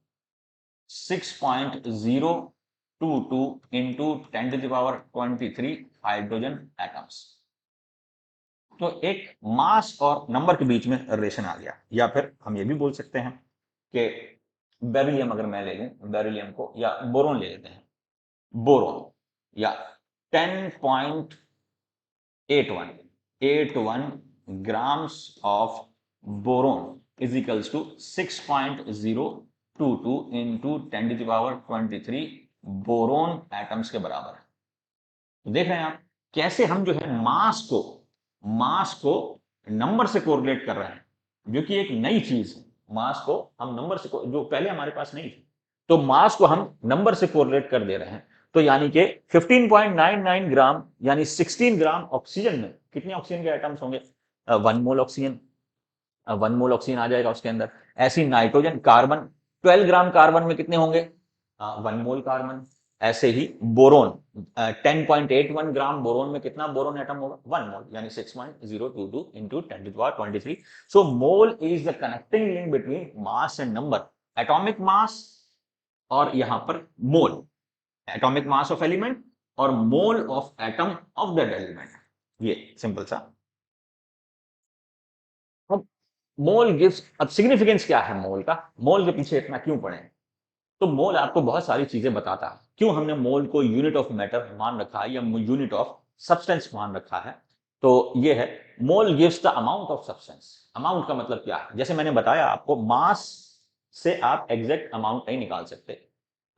6.022 into 10⁻23 hydrogen atoms. तो एक मास और नंबर के बीच में रिलेशन आ गया। या फिर हम ये भी बोल सकते हैं कि बेरिलियम अगर मैं ले लूं, बेरिलियम को, या बोरोन ले लेते हैं, बोरोन या 10.81 grams of boron is equals to 6.022 into 10⁻23 boron atoms के बराबर है। तो देख रहे हैं आप कैसे हम जो है मास को नंबर से कोरिलेट कर रहे हैं, जो कि एक नई चीज है। मास को हम नंबर से जो पहले हमारे पास नहीं थी, तो मास को हम नंबर से कोरिलेट कर दे रहे हैं। तो यानी कि 15.99 ग्राम यानी 16 ग्राम ऑक्सीजन में कितने ऑक्सीजन के एटम्स होंगे, 1 मोल ऑक्सीजन, 1 मोल ऑक्सीजन आ जाएगा उसके अंदर। ऐसी नाइट्रोजन, कार्बन, 12 ग्राम कार्बन में कितने होंगे, 1 मोल कार्बन। ऐसे ही बोरोन 10.81 ग्राम बोरोन में कितना बोरोन एटम होगा, 1 मोल, यानी 6.022 into 10⁻23। So mole is the connecting link between mass and number, atomic mass और यहां पर मोल, एटॉमिक मास ऑफ एलिमेंट और mole of atom of that element. ये सिंपल सा। अब मोल गिव्स, अब सिग्निफिकेंस क्या है मोल का, मोल के पीछे इतना क्यों पड़े। तो मोल आपको बहुत सारी चीजें बताता है। क्यों हमने मोल को यूनिट ऑफ मैटर मान रखा है या यूनिट ऑफ सब्सटेंस मान रखा है, तो ये है mole gives the amount of substance. Amount का मतलब क्या है, जैसे मैंने बताया आपको, मास से आप एग्जैक्ट अमाउंट नहीं निकाल सकते,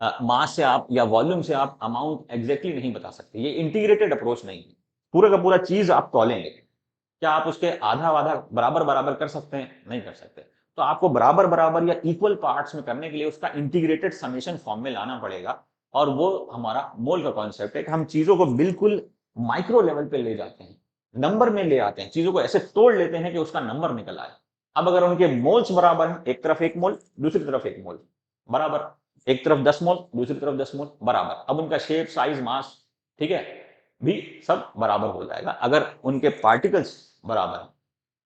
मास से आप या वॉल्यूम से आप अमाउंट एग्जैक्टली नहीं बता सकते। ये इंटीग्रेटेड अप्रोच नहीं है। पूरा का पूरा चीज आप तौलेंगे, क्या आप उसके आधा आधा बराबर बराबर कर सकते हैं, नहीं कर सकते। तो आपको बराबर बराबर या इक्वल पार्ट्स में करने के लिए उसका इंटीग्रेटेड समेशन फॉर्म में लाना पड़ेगा। और वो हमारा मोल का कॉन्सेप्ट है कि हम चीजों को बिल्कुल माइक्रो लेवल पे ले जाते हैं, नंबर में ले आते हैं, चीजों को ऐसे तोड़ लेते हैं कि उसका नंबर निकल आए। अब अगर उनके मोल्स बराबर हैं, एक तरफ 1 मोल दूसरी तरफ 1 मोल बराबर, एक तरफ 10 मोल दूसरी तरफ 10 मोल बराबर, अब उनका शेप, साइज, मास, ठीक है, भी सब बराबर हो जाएगा अगर उनके पार्टिकल्स बराबर है।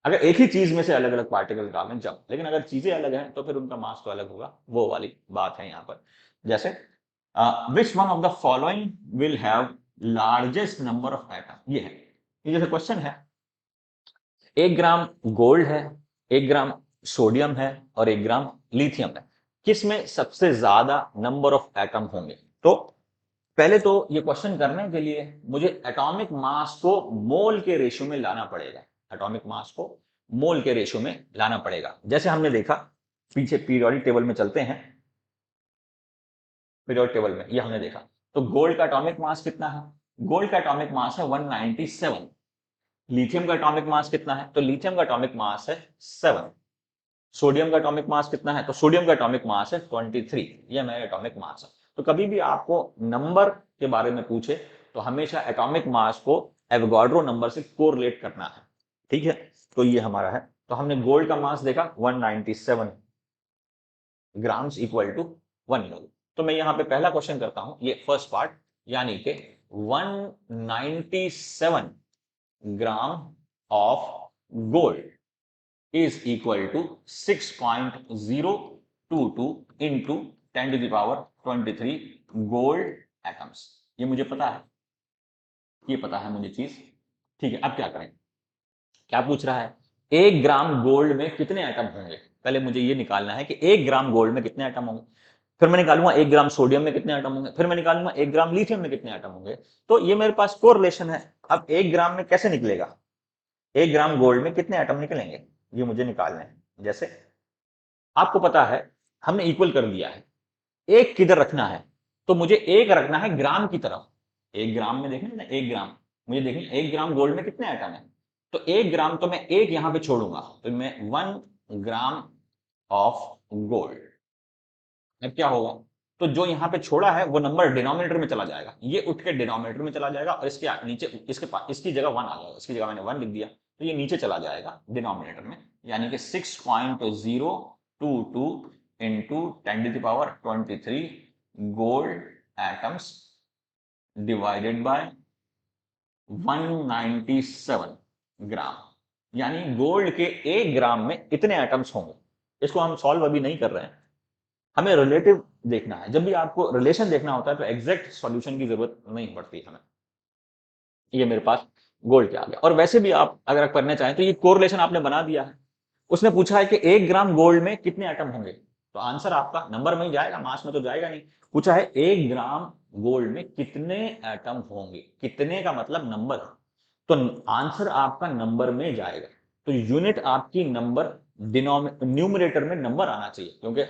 अगर एक ही चीज में से अलग अलग पार्टिकल डालें जब, लेकिन अगर चीजें अलग हैं तो फिर उनका मास तो अलग होगा, वो वाली बात है यहाँ पर। जैसे विच one of the following will have largest number of atom, ये है। ये जैसे क्वेश्चन है, 1 ग्राम गोल्ड है, 1 ग्राम सोडियम है और 1 ग्राम लिथियम है, किसमें सबसे ज्यादा नंबर ऑफ एटम होंगे। तो पहले तो ये क्वेश्चन करने के लिए मुझे एटॉमिक मास को मोल के रेशियो में लाना पड़ेगा, एटॉमिक मास को मोल के रेशियो में लाना पड़ेगा। जैसे हमने देखा पीछे पीरियोडिक टेबल में चलते हैं, पीरियोडिक टेबल में ये हमने देखा, तो गोल्ड का एटॉमिक मास कितना है, गोल्ड का एटॉमिक मास है 197। लिथियम का एटॉमिक मास कितना है, तो लिथियम का एटॉमिक मास है 7। सोडियम का एटॉमिक मास कितना है, तो सोडियम का एटॉमिक मास है 23। ये मेरा एटॉमिक मास है। तो कभी भी आपको नंबर के बारे में पूछे तो हमेशा एटॉमिक मास को एवोगाड्रो नंबर से कोरिलेट करना है, ठीक है। तो ये हमारा है। तो हमने गोल्ड का मास देखा 197 ग्राम्स इक्वल टू 1 मोल। तो मैं यहां पे पहला क्वेश्चन करता हूं, ये फर्स्ट पार्ट, यानी कि 197 gram of gold is equal to 6.022 into 10⁻23 gold atoms. ये मुझे पता है, ये पता है मुझे चीज, ठीक है। अब क्या करें, क्या पूछ रहा है, 1 ग्राम गोल्ड में कितने एटम होंगे। पहले मुझे ये निकालना है कि 1 ग्राम गोल्ड में कितने एटम होंगे। फिर मैं निकालूंगा 1 ग्राम सोडियम में कितने एटम होंगे, फिर मैं निकालूंगा 1 ग्राम लिथियम में कितने एटम होंगे। तो ये मेरे पास कोरिलेशन है। अब 1 ग्राम में कैसे निकलेगा, 1 ग्राम गोल्ड में कितने एटम निकलेंगे, ये मुझे निकालने हैं। जैसे आपको पता है हमने इक्वल कर दिया है, एक किधर रखना है, तो मुझे एक रखना है ग्राम की तरफ। 1 ग्राम में देखें ना, 1 ग्राम, मुझे देखें 1 ग्राम गोल्ड में कितने एटम है, तो 1 ग्राम तो मैं एक यहां पे छोड़ूंगा, तो मैं 1 ग्राम ऑफ गोल्ड। अब क्या होगा, तो जो यहां पे छोड़ा है वो नंबर डिनोमिनेटर में चला जाएगा, ये उठ के डिनोमिनेटर में चला जाएगा और इसके नीचे इसके पास इसकी जगह 1 आ जाएगा, इसकी जगह मैंने 1 लिख दिया, तो ये नीचे चला जाएगा डिनोमिनेटर में, यानी कि 6.022 into 10⁻23 gold atoms divided by 197 ग्राम, यानी गोल्ड के 1 ग्राम में इतने एटम्स होंगे। इसको हम सॉल्व अभी नहीं कर रहे हैं, हमें रिलेटिव देखना है। जब भी आपको रिलेशन देखना होता है तो एग्जैक्ट सॉल्यूशन की जरूरत नहीं पड़ती हमें। ये मेरे पास गोल्ड के आ गया। और वैसे भी आप अगर करना चाहें तो ये कोरिलेशन आपने बना दिया है, उसने पूछा है कि 1 ग्राम गोल्ड में कितने एटम होंगे, तो आंसर आपका नंबर में ही जाएगा, मास में तो जाएगा नहीं। पूछा है 1 ग्राम गोल्ड में कितने एटम होंगे, कितने का मतलब नंबर, तो आंसर आपका नंबर में जाएगा। तो यूनिट आपकी नंबर न्यूमरेटर में नंबर आना चाहिए, क्योंकि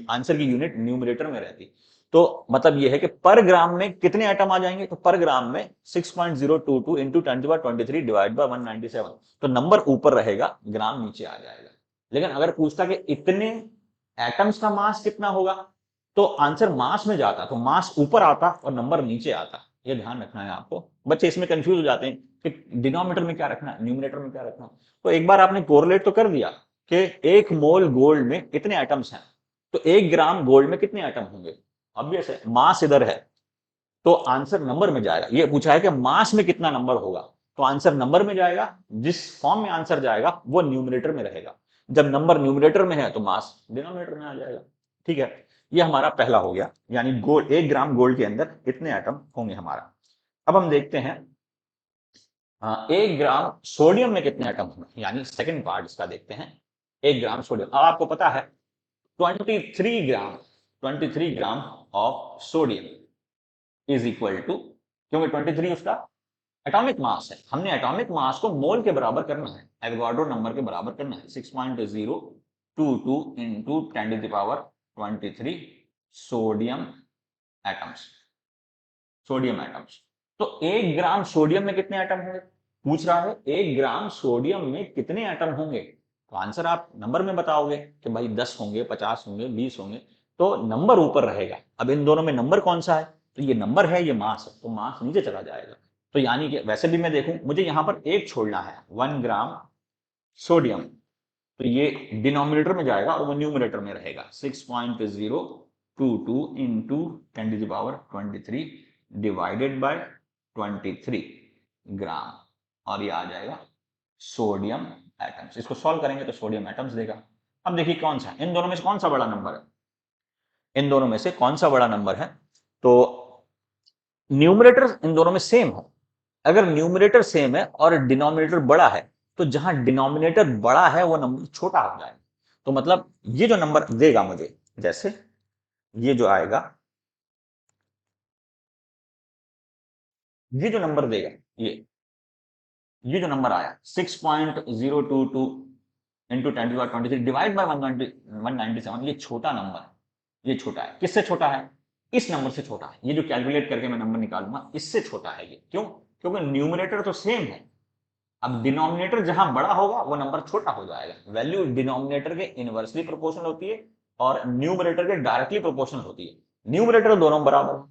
आंसर की यूनिट न्यूमरेटर में रहती। तो मतलब यह है कि पर ग्राम में कितने एटम आ जाएंगे, तो पर ग्राम में 6.022 इंटू 10⁻23 डिवाइड बाय 197, तो नंबर ऊपर रहेगा, ग्राम नीचे आ जाएगा। लेकिन अगर पूछता कि इतने एटम्स का मास कितना होगा, तो आंसर मास में जाता, तो मास ऊपर आता और नंबर नीचे आता। ये ध्यान रखना है आपको। बच्चे इसमें कंफ्यूज हो जाते हैं कि डिनोमिनेटर में क्या रखना है, न्यूमरेटर में क्या रखना है। तो एक बार आपने कोरिलेट तो कर दिया कि 1 मोल गोल्ड में कितने एटम्स हैं, तो 1 ग्राम गोल्ड में कितने एटम होंगे, ऑब्वियस है, मास इधर है तो आंसर नंबर में जाएगा। ये पूछा है कि मास में कितना नंबर होगा, तो आंसर नंबर में जाएगा, जिस फॉर्म में आंसर जाएगा वो न्यूमरेटर में रहेगा। जब नंबर न्यूमरेटर में है तो मास डिनोमिनेटर में आ जाएगा। ठीक है, ये हमारा पहला हो गया, यानी गोल्ड 1 ग्राम गोल्ड के अंदर कितने एटम होंगे हमारा। अब हम देखते हैं 1 ग्राम सोडियम में कितने एटम होंगे, यानी सेकंड पार्ट इसका देखते हैं। 1 ग्राम सोडियम, अब आपको पता है 23 gram of sodium is equal to, क्योंकि 23 उसका एटॉमिक मास है, हमने एटॉमिक मास को मोल के बराबर करना है, एवोगाड्रो नंबर के बराबर करना है। 6.022 into 10⁻23 sodium atoms, sodium atoms. तो 1 ग्राम सोडियम में कितने एटम होंगे, पूछ रहा है 1 ग्राम सोडियम में कितने एटम होंगे, तो आंसर आप नंबर में बताओगे कि भाई 10 होंगे, 50 होंगे, 20 होंगे, तो नंबर ऊपर रहेगा। अब इन दोनों में नंबर कौन सा है, तो ये नंबर है, ये मास है, तो मास नीचे चला जाएगा। तो यानी कि वैसे भी मैं देखूं, मुझे यहां पर एक छोड़ना है, 1 ग्राम सोडियम, तो ये डिनोमिनेटर में जाएगा और वो न्यूमरेटर में रहेगा। 6.022 इंटू 10⁻23 डिवाइडेड बाय 23 ग्राम, और ये आ जाएगा सोडियम एटम्स। इसको सॉल्व करेंगे तो सोडियम एटम्स देगा। अब देखिए कौन सा, इन दोनों में से कौन सा बड़ा नंबर है, इन दोनों में से कौन सा बड़ा नंबर है, तो न्यूमरेटर इन दोनों में सेम हो, अगर न्यूमरेटर सेम है और डिनोमिनेटर बड़ा है, तो जहां डिनोमिनेटर बड़ा है वो नंबर छोटा हो जाएगा। तो मतलब ये जो नंबर देगा मुझे, जैसे ये जो आएगा, ये जो नंबर देगा, ये जो नंबर आया 6.022 इंटू 10⁻23 डिवाइड बाय 197, ये छोटा नंबर है, ये छोटा है। किससे छोटा है, इस नंबर से छोटा है। ये जो कैलकुलेट करके मैं नंबर निकालूंगा इससे छोटा है ये, क्यों, क्योंकि न्यूमरेटर तो सेम है। अब डिनोमिनेटर जहां बड़ा होगा वो नंबर छोटा हो जाएगा। वैल्यू डिनोमिनेटर के इनवर्सली प्रोपोर्शनल होती है और न्यूमरेटर के डायरेक्टली प्रोपोर्शनल होती है। न्यूमरेटर दोनों बराबर है,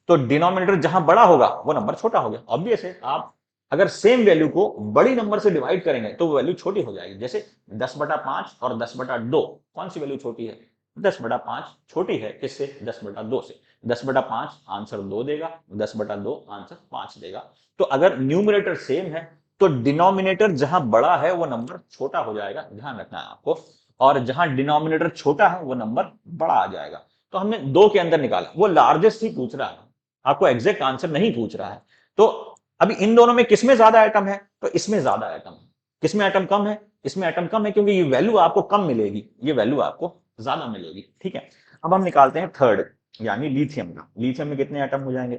तो डिनोमिनेटर जहां बड़ा होगा वो नंबर छोटा हो गया। ऑब्वियस है, आप अगर सेम वैल्यू को बड़ी नंबर से डिवाइड करेंगे तो वो वैल्यू छोटी हो जाएगी। जैसे 10/5 और 10/2, कौन सी वैल्यू छोटी है, 10/5 छोटी है किससे, 10/2 से। 10/5 आंसर 2 देगा, 10/2 आंसर 5 देगा। तो अगर न्यूमरेटर सेम है तो डिनोमिनेटर जहां बड़ा है वो नंबर छोटा हो जाएगा, ध्यान रखना है आपको, और जहां डिनोमिनेटर छोटा है वो नंबर बड़ा आ जाएगा। तो हमने 2 के अंदर निकाला, वो लार्जेस्ट ही पूछ रहा है, आपको एग्जैक्ट आंसर नहीं पूछ रहा है। तो अभी इन दोनों में किसमें ज्यादा एटम है, तो इसमें ज्यादा एटम है। किसमें एटम कम है, इसमें एटम कम है, क्योंकि ये वैल्यू आपको कम मिलेगी, ये वैल्यू आपको ज्यादा मिलेगी। ठीक है, अब हम निकालते हैं थर्ड यानी लिथियम का। लिथियम में कितने एटम हो जाएंगे?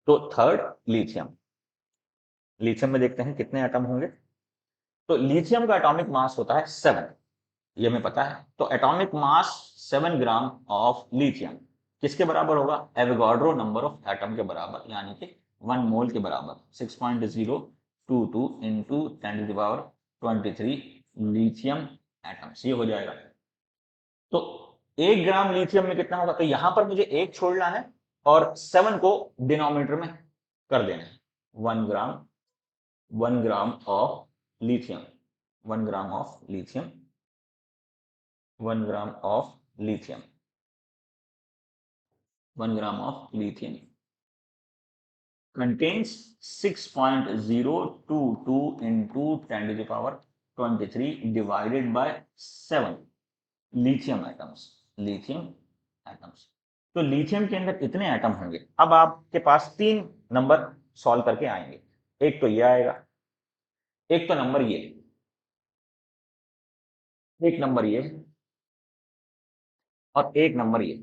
तो थर्ड लिथियम, लिथियम में देखते हैं कितने एटम होंगे। तो लिथियम का एटॉमिक मास होता है 7, ये हमें पता है। तो atomic mass 7 gram of lithium किसके बराबर होगा? एवोगाड्रो नंबर ऑफ एटम के बराबर, यानी कि 1 मोल के बराबर 6.022 इंटू 10⁻23 लिथियम एटम्स, ये हो जाएगा। तो 1 ग्राम लिथियम में कितना होगा? तो यहां पर मुझे एक छोड़ना है और 7 को डिनोमिनेटर में कर देना है। 1 gram of lithium, 1 gram of lithium, 1 gram of lithium, 1 gram of lithium contains 6.022 into 10⁻23 divided by 7 lithium atoms, lithium atoms. तो लिथियम के अंदर इतने एटम होंगे। अब आपके पास 3 नंबर सॉल्व करके आएंगे। एक तो ये आएगा, एक तो नंबर ये, एक नंबर ये और एक नंबर ये।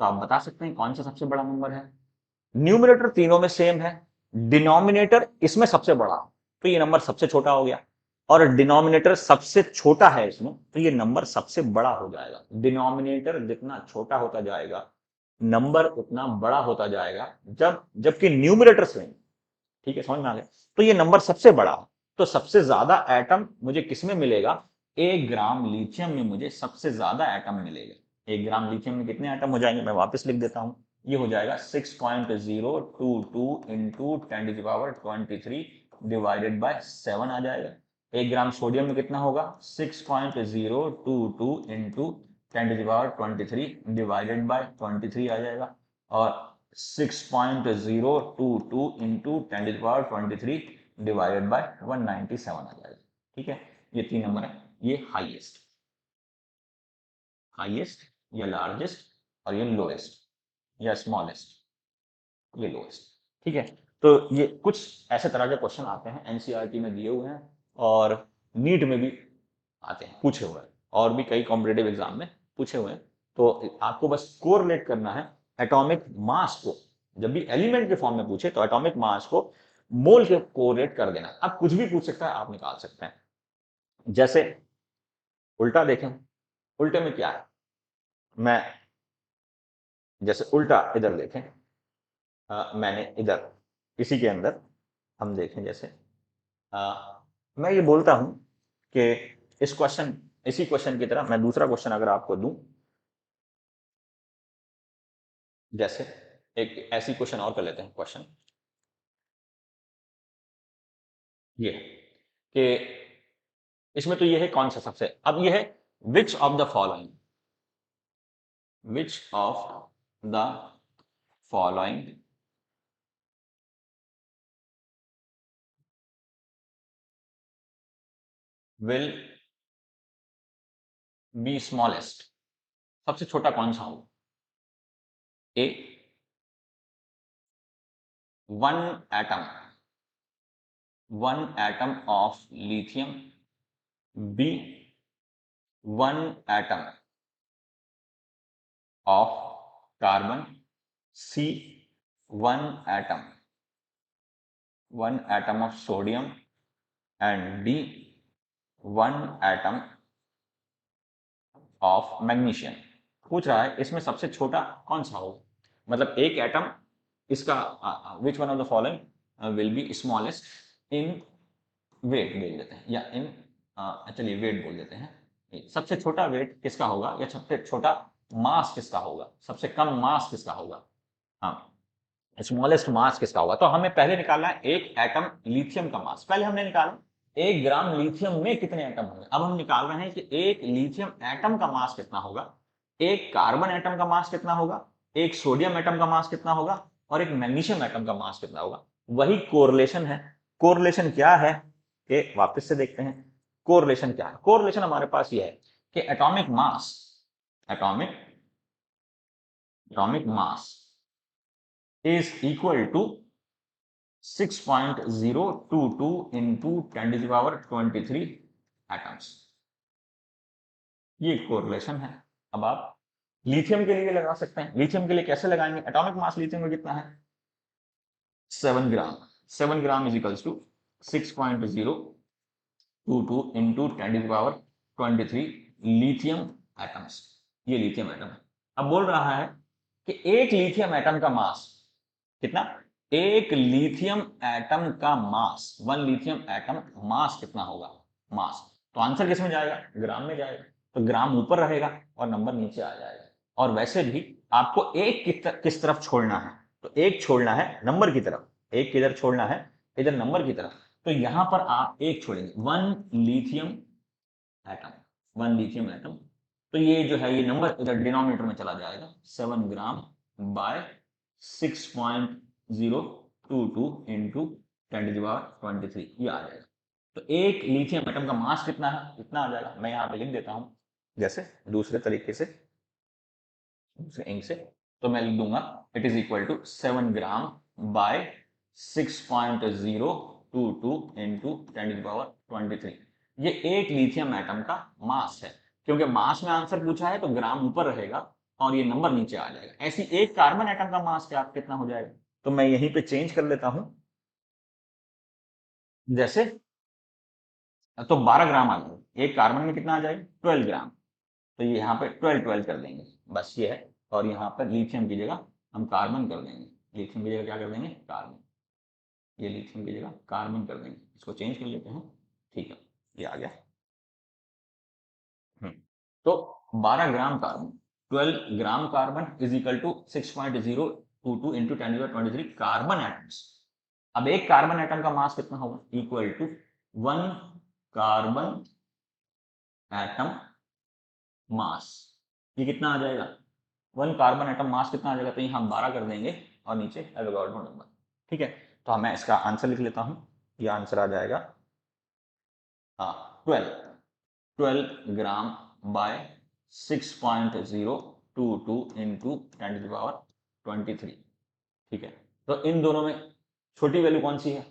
तो आप बता सकते हैं कौन सा सबसे बड़ा नंबर है? न्यूमरेटर तीनों में सेम है, डिनोमिनेटर इसमें सबसे बड़ा, तो ये नंबर सबसे छोटा हो गया। और डिनोमिनेटर सबसे छोटा है इसमें, तो ये नंबर सबसे बड़ा हो जाएगा। डिनोमिनेटर जितना छोटा होता जाएगा नंबर उतना बड़ा होता जाएगा, जबकि न्यूमरेटर सेम। ठीक है, समझ में आ गया? तो ये नंबर सबसे बड़ा, तो सबसे ज्यादा एटम मुझे किसमें मिलेगा? 1 ग्राम लिथियम में मुझे सबसे ज्यादा एटम मिलेगा। 1 ग्राम लिथियम में कितने एटम हो जाएंगे? मैं वापस लिख देता हूं, ये हो जाएगा 6.022 इंटू 10⁻23 डिवाइडेड बाय 7 आ जाएगा। 1 ग्राम सोडियम में कितना होगा? 6.022 इंटू 10⁻23 डिवाइडेड बाय 23 आ जाएगा। और 6.022 इंटू 10⁻23 डिवाइडेड बाय 197 आ जाएगा। ठीक है, ये 3 नंबर है। ये हाईएस्ट, हाईएस्ट, या लार्जेस्ट, और ये लोएस्ट या स्मॉलेस्ट, ये लोएस्ट। ठीक है, तो ये कुछ ऐसे तरह के क्वेश्चन आते हैं, एनसीईआरटी में दिए हुए हैं और नीट में भी आते हैं, पूछे हुए हैं, और भी कई कॉम्पिटेटिव एग्जाम में पूछे हुए हैं। तो आपको बस कोरिलेट करना है एटॉमिक मास को। जब भी एलिमेंट के फॉर्म में पूछे तो एटॉमिक मास को मोल के कोरिलेट कर देना। अब कुछ भी पूछ सकता है, आप निकाल सकते हैं। जैसे उल्टा देखें, उल्टे में क्या है? मैं जैसे उल्टा इधर देखें, मैंने इधर इसी के अंदर हम देखें, जैसे मैं ये बोलता हूं कि इस क्वेश्चन, इसी क्वेश्चन की तरह मैं दूसरा क्वेश्चन अगर आपको दूं, जैसे एक ऐसी क्वेश्चन और कर लेते हैं। क्वेश्चन ये कि इसमें तो ये है कौन सा सबसे, अब ये है which of the following, which of the following will be smallest, सबसे छोटा कौन सा होगा? A, 1 atom, 1 atom of lithium, B 1 atom of carbon, C 1 atom, 1 atom of sodium, and D 1 atom of magnesium। पूछ रहा है इसमें सबसे छोटा कौन सा होगा, मतलब एक एटम इसका, which one of the following will be smallest in weight बोल देते हैं, या इन चलिए वेट बोल देते हैं। सबसे छोटा वेट किसका होगा, या सबसे छोटा मास किसका होगा, सबसे कम मास किसका होगा? हाँ, स्मॉलेस्ट मास किसका होगा? तो हमें पहले निकालना है एक एटम लिथियम का मास। पहले हमने निकाला 1 ग्राम लिथियम में कितने एटम होंगे। अब हम निकाल रहे हैं कि एक लिथियम एटम का मास कितना होगा, एक कार्बन एटम का मास कितना होगा, एक सोडियम एटम का मास कितना होगा, और एक मैग्नीशियम एटम का मास कितना होगा। वही कोरिलेशन है। कोरिलेशन क्या है कि वापस से देखते हैं कोरिलेशन क्या है। कोरिलेशन हमारे पास ये है कि atomic mass, atomic atomic mass is equal to 6.022 into 10⁻23 atoms. ये कोरिलेशन है। अब आप लिथियम के लिए लगा सकते हैं। लिथियम के लिए कैसे लगाएंगे? एटॉमिक मास लिथियम का कितना है? 7 gram. 7 gram is equals to 6.022 into 10⁻23 lithium atoms. ये लिथियम एटम है। अब बोल रहा है कि एक लिथियम एटम का मास कितना? एक लिथियम एटम का मास, 1 लिथियम एटम मास कितना होगा? मास। तो आंसर किस में जाएगा? ग्राम में जाएगा। तो ग्राम ऊपर रहेगा और नंबर नीचे आ जाएगा। और वैसे भी आपको एक किस तरफ छोड़ना है? तो एक छोड़ना है नंबर की तरफ। एक किधर छोड़ना है? इधर नंबर की तरफ। तो यहां पर आप एक छोड़ेंगे, 1 लिथियम एटम, 1 लिथियम एटम। तो ये जो है ये नंबर इधर डिनोमिनेटर में चला जाएगा, 7 ग्राम बाय 6.022 इंटू 10⁻23 ये आ जाएगा। तो एक लिथियम एटम का मास कितना है? इतना आ जाएगा। मैं यहाँ पे लिख देता हूँ जैसे दूसरे तरीके से, दूसरे इंक से। तो मैं लिख दूंगा it is equal to 7 gram by 6.022 into 10⁻23। ये एक लिथियम एटम का मास है। क्योंकि मास में आंसर पूछा है तो ग्राम ऊपर रहेगा और ये नंबर नीचे आ जाएगा। ऐसी एक कार्बन एटम का मास क्या कितना हो जाएगा? तो मैं यहीं पे चेंज कर लेता हूं, जैसे तो 12 ग्राम आ जाएगा। एक कार्बन में कितना आ जाएगा? 12 ग्राम। तो ये यहाँ पे 12 12 कर देंगे, बस ये है। और यहाँ पर लिथियम की जगह हम कार्बन कर देंगे। लिथियम की जगह क्या कर देंगे? कार्बन। ये लिथियम की जगह कार्बन कर देंगे। इसको चेंज कर लेते हैं। ठीक है, ये आ गया। तो 12 gram carbon, 12 gram carbon is equal to 6.022 into 10⁻23 carbon atoms. अब एक कार्बन एटम का मास कितना होगा? Equal to 1 carbon atom mass. ये कितना आ जाएगा? 1 कार्बन एटम मास कितना आ जाएगा? तो यहाँ हम 12 कर देंगे और नीचे एवोगाड्रो नंबर। ठीक है, तो मैं इसका आंसर लिख लेता हूँ। ये आंसर आ जाएगा 12 ग्राम बाय 6.022 इंटू 10⁻23। ठीक है, तो इन दोनों में छोटी वैल्यू कौन सी है?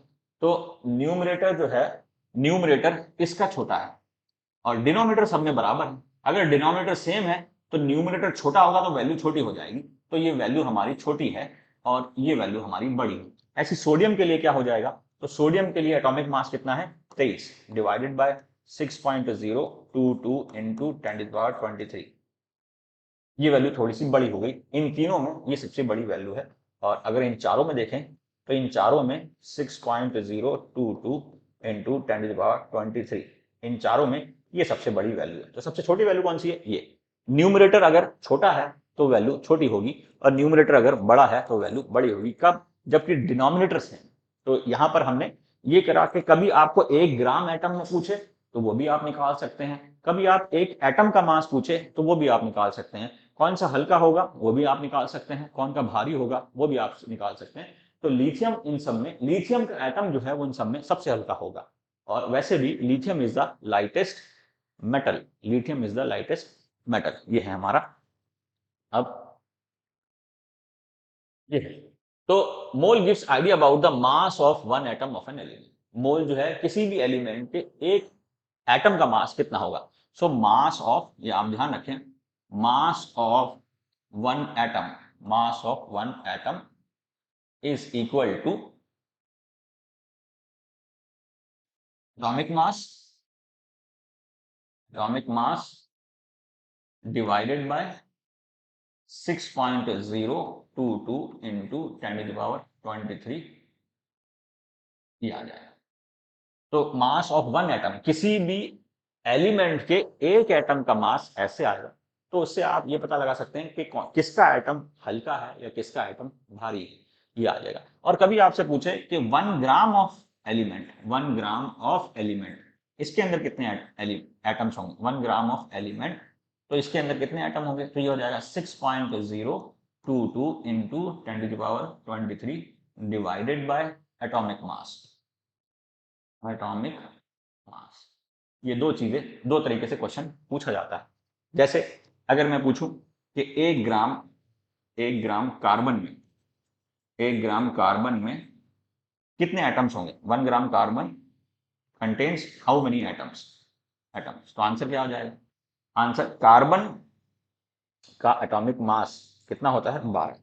तो न्यूमरेटर जो है, न्यूमरेटर इसका छोटा है और डिनोमिनेटर सब में बराबर है। अगर डिनोमिनेटर सेम है तो न्यूमरेटर छोटा होगा तो वैल्यू छोटी हो जाएगी। तो ये वैल्यू हमारी छोटी है और ये वैल्यू हमारी बड़ी है। ऐसी सोडियम के लिए क्या हो जाएगा? तो सोडियम के लिए एटॉमिक मास कितना है? 23 डिवाइडेड बाय 6.022 इंटू 10⁻23। ये वैल्यू थोड़ी सी बड़ी हो गई। इन तीनों में ये सबसे बड़ी वैल्यू है। और अगर इन चारों में देखें तो इन चारों में 6.022 इंटू 10⁻23, इन चारों में ये सबसे बड़ी वैल्यू है। तो सबसे छोटी वैल्यू कौन सी है? ये। न्यूमरेटर अगर छोटा है तो वैल्यू छोटी होगी और न्यूमरेटर अगर बड़ा है तो वैल्यू बड़ी होगी। कब? जबकि डिनोमिनेटर्स हैं। तो यहां पर हमने ये करा कि कभी आपको 1 ग्राम एटम में पूछे तो वो भी आप निकाल सकते हैं, कभी आप एक एटम का मास पूछे तो वो भी आप निकाल सकते हैं, कौन सा हल्का होगा वो भी आप निकाल सकते हैं, कौन का भारी होगा वो भी आप निकाल सकते हैं। तो लिथियम इन सब में, लिथियम का एटम जो है वो इन सब में सबसे हल्का होगा। और वैसे भी lithium is the lightest metal. Lithium is the lightest metal. ये है हमारा। अब ये है, तो mole gives idea about the mass of one atom of an element. Mole जो है किसी भी एलिमेंट के एक एटम का मास कितना होगा? सो मास ऑफ, ये आप ध्यान रखें, mass of one atom, mass of one atom is equal to atomic mass divided by 6.022 into 10⁻23 ये आ जाएगा। तो मास ऑफ वन एटम, किसी भी एलिमेंट के एक एटम का मास ऐसे आएगा। तो उससे आप ये पता लगा सकते हैं कि किसका एटम हल्का है या किसका एटम भारी है, ये आ जाएगा। और कभी आपसे पूछे कि 1 gram of element, 1 gram of element, इसके अंदर कितने एटम्स होंगे? 1 ग्राम ऑफ एलिमेंट, तो इसके अंदर कितने एटम होंगे? तो ये हो जाएगा 6.022 into 10⁻23 divided by atomic mass. Atomic mass, ये दो चीजें, दो तरीके से क्वेश्चन पूछा जाता है। जैसे अगर मैं पूछूं कि 1 ग्राम कार्बन में, 1 ग्राम कार्बन में कितने एटम्स होंगे? 1 gram carbon contains how many atoms? Atoms. तो आंसर क्या हो जाएगा? आंसर कार्बन का एटॉमिक मास कितना होता है? 12।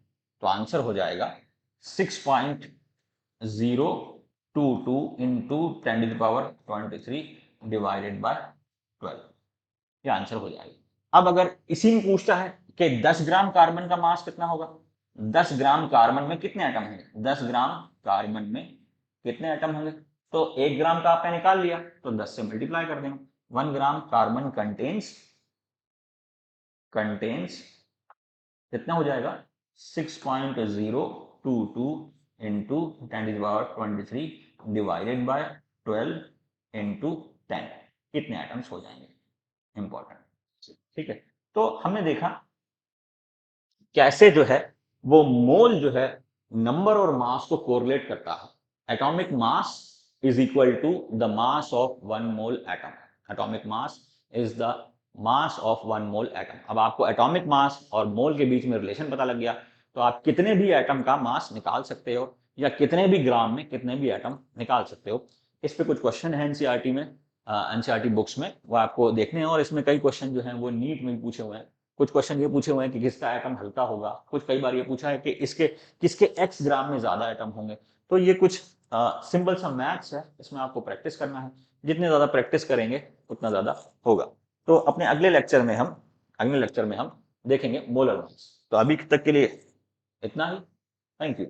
तो आंसर हो जाएगा 6.022 इंटू 10⁻23 डिवाइडेड बाय 12। ये आंसर हो जाएगा। अब अगर इसी में पूछता है कि 10 ग्राम कार्बन का मास कितना होगा, 10 ग्राम कार्बन में कितने एटम होंगे, 10 ग्राम कार्बन में कितने एटम होंगे, तो 1 ग्राम का आपने निकाल लिया तो 10 से मल्टीप्लाई कर देंगे। 1 ग्राम कार्बन कंटेन्स कितना हो जाएगा? 6.022 इंटू 10⁻23 डिवाइडेड बाय 12 इंटू 10। कितने एटम्स हो जाएंगे? इंपॉर्टेंट। ठीक है, तो हमने देखा कैसे जो है वो मोल जो है नंबर और मास को कोरिलेट करता है। Atomic mass is equal to the mass of one mole atom. Atomic mass is the mass of one mole atom. अब आपको एटॉमिक मास और मोल के बीच में रिलेशन पता लग गया, तो आप कितने भी एटम का मास निकाल सकते हो या कितने भी ग्राम में कितने भी एटम निकाल सकते हो। इस पे कुछ क्वेश्चन है एनसीईआरटी में, एनसीईआरटी बुक्स में, वो आपको देखने हैं। और इसमें कई क्वेश्चन जो हैं वो नीट में पूछे हुए हैं। कुछ क्वेश्चन ये पूछे हुए हैं कि किसका एटम हल्का होगा, कुछ कई बार ये पूछा है कि इसके किसके एक्स ग्राम में ज्यादा एटम होंगे। तो ये कुछ सिंपल सा मैथ्स है, इसमें आपको प्रैक्टिस करना है। जितने ज्यादा प्रैक्टिस करेंगे उतना ज्यादा होगा। तो अपने अगले लेक्चर में हम देखेंगे मोलर मास। तो अभी तक के लिए इतना ही। Thank you.